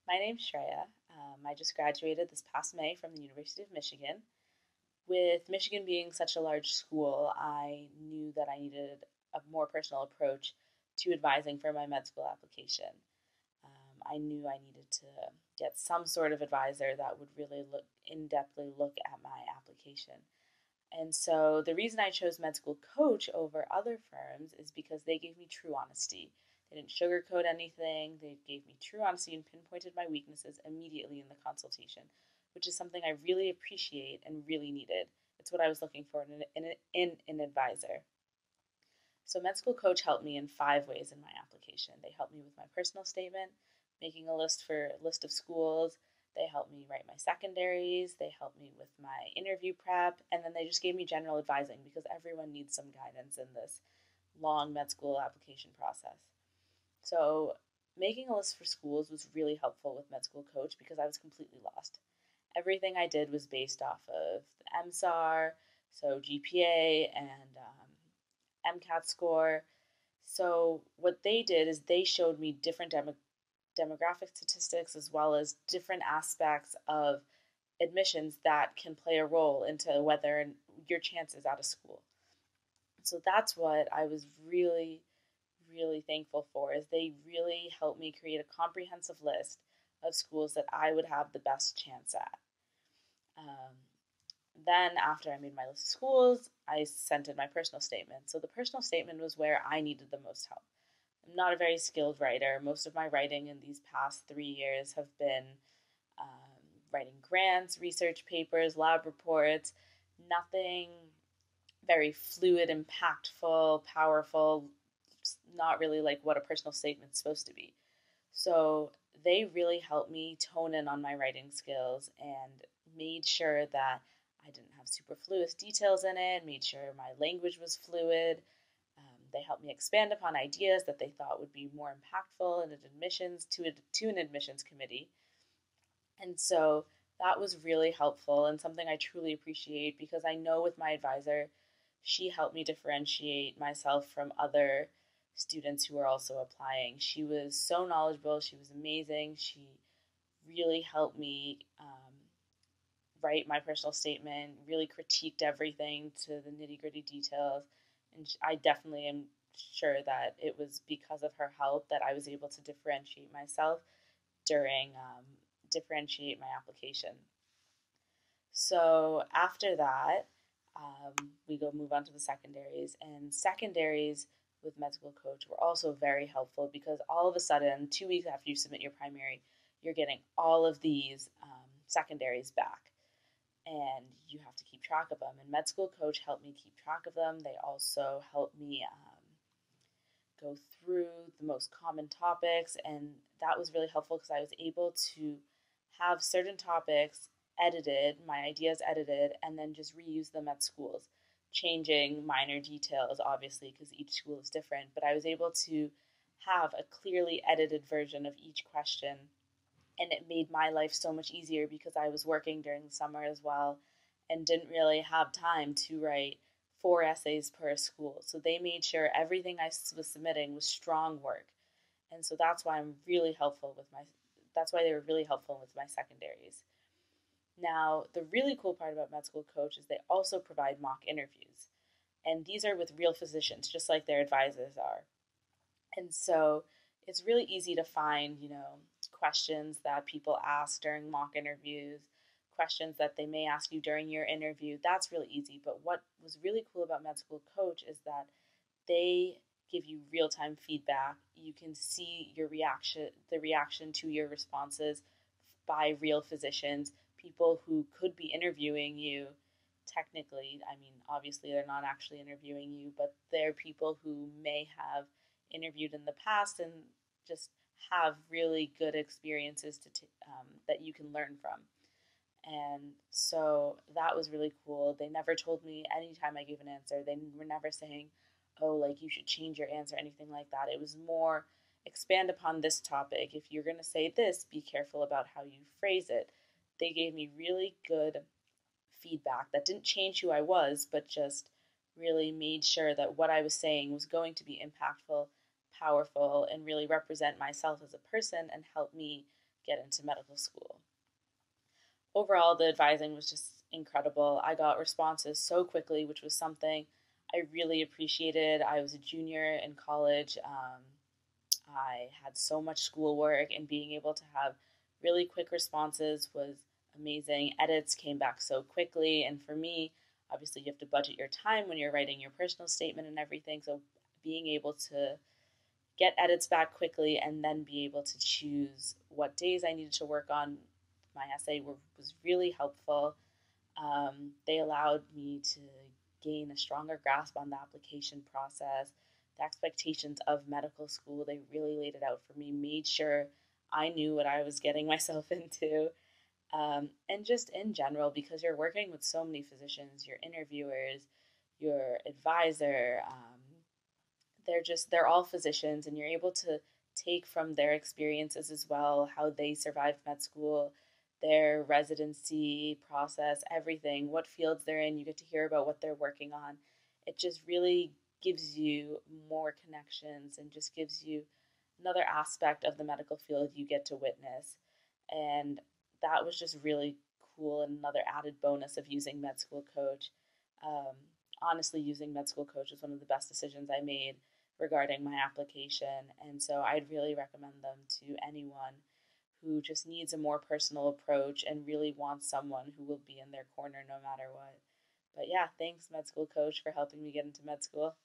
My name's Shreya. I just graduated this past May from the University of Michigan. With Michigan being such a large school, I knew that I needed a more personal approach to advising for my med school application. I knew I needed to get some sort of advisor that would really look in-depthly look at my application. And so the reason I chose Med School Coach over other firms is because they gave me true honesty. They didn't sugarcoat anything. They gave me true honesty and pinpointed my weaknesses immediately in the consultation, which is something I really appreciate and really needed. It's what I was looking for in an advisor. So Med School Coach helped me in 5 ways in my application. They helped me with my personal statement, making a list of schools. They helped me write my secondaries. They helped me with my interview prep, and then they just gave me general advising because everyone needs some guidance in this long med school application process. So making a list for schools was really helpful with Med School Coach because I was completely lost. Everything I did was based off of the MSAR, so GPA and MCAT score. So what they did is they showed me different demographic statistics as well as different aspects of admissions that can play a role into whether your chances at a school. So that's what I was really thankful for is they really helped me create a comprehensive list of schools that I would have the best chance at. Then after I made my list of schools, I sent in my personal statement. So the personal statement was where I needed the most help. I'm not a very skilled writer. Most of my writing in these past 3 years have been writing grants, research papers, lab reports, nothing very fluid, impactful, powerful, not really like what a personal statement's supposed to be. So they really helped me tone in on my writing skills and made sure that I didn't have superfluous details in it, made sure my language was fluid. They helped me expand upon ideas that they thought would be more impactful in admissions to an admissions committee. And so that was really helpful and something I truly appreciate because I know with my advisor, she helped me differentiate myself from other students who were also applying. She was so knowledgeable. She was amazing. She really helped me write my personal statement, really critiqued everything to the nitty gritty details. And I definitely am sure that it was because of her help that I was able to differentiate myself during differentiate my application. So after that, we go move on to the secondaries, and secondaries with Med School Coach were also very helpful because all of a sudden, 2 weeks after you submit your primary, you're getting all of these secondaries back, and you have to keep track of them. And Med School Coach helped me keep track of them. They also helped me go through the most common topics, and that was really helpful because I was able to have certain topics edited, my ideas edited, and then just reuse them at schools, changing minor details, obviously, because each school is different. But I was able to have a clearly edited version of each question, and it made my life so much easier because I was working during the summer as well and didn't really have time to write 4 essays per school. So they made sure everything I was submitting was strong work. And so that's why that's why they were really helpful with my secondaries. Now, the really cool part about Med School Coach is they also provide mock interviews. And these are with real physicians, just like their advisors are. And so it's really easy to find, questions that people ask during mock interviews, questions that they may ask you during your interview. That's really easy. But what was really cool about Med School Coach is that they give you real-time feedback. You can see the reaction to your responses by real physicians, people who could be interviewing you technically. I mean, obviously they're not actually interviewing you, but they're people who may have interviewed in the past and just have really good experiences that you can learn from. And so that was really cool. They never told me anytime I gave an answer, they were never saying, oh, like you should change your answer, anything like that. It was more expand upon this topic. If you're going to say this, be careful about how you phrase it. They gave me really good feedback that didn't change who I was, but just really made sure that what I was saying was going to be impactful, powerful, and really represent myself as a person and help me get into medical school. Overall, the advising was just incredible. I got responses so quickly, which was something I really appreciated. I was a junior in college. I had so much schoolwork, and being able to have really quick responses was amazing. Edits came back so quickly, and for me, obviously, you have to budget your time when you're writing your personal statement and everything. So, being able to get edits back quickly and then be able to choose what days I needed to work on my essay was really helpful. They allowed me to gain a stronger grasp on the application process, the expectations of medical school. They really laid it out for me, made sure I knew what I was getting myself into. And just in general, because you're working with so many physicians, your interviewers, your advisor, they're all physicians, and you're able to take from their experiences as well, how they survived med school, their residency process, everything, what fields they're in. You get to hear about what they're working on. It just really gives you more connections and just gives you another aspect of the medical field you get to witness. And that was just really cool, and another added bonus of using Med School Coach. Um, Honestly, using Med School Coach was one of the best decisions I made regarding my application. And so I'd really recommend them to anyone who just needs a more personal approach and really wants someone who will be in their corner no matter what. But yeah, thanks, Med School Coach, for helping me get into med school.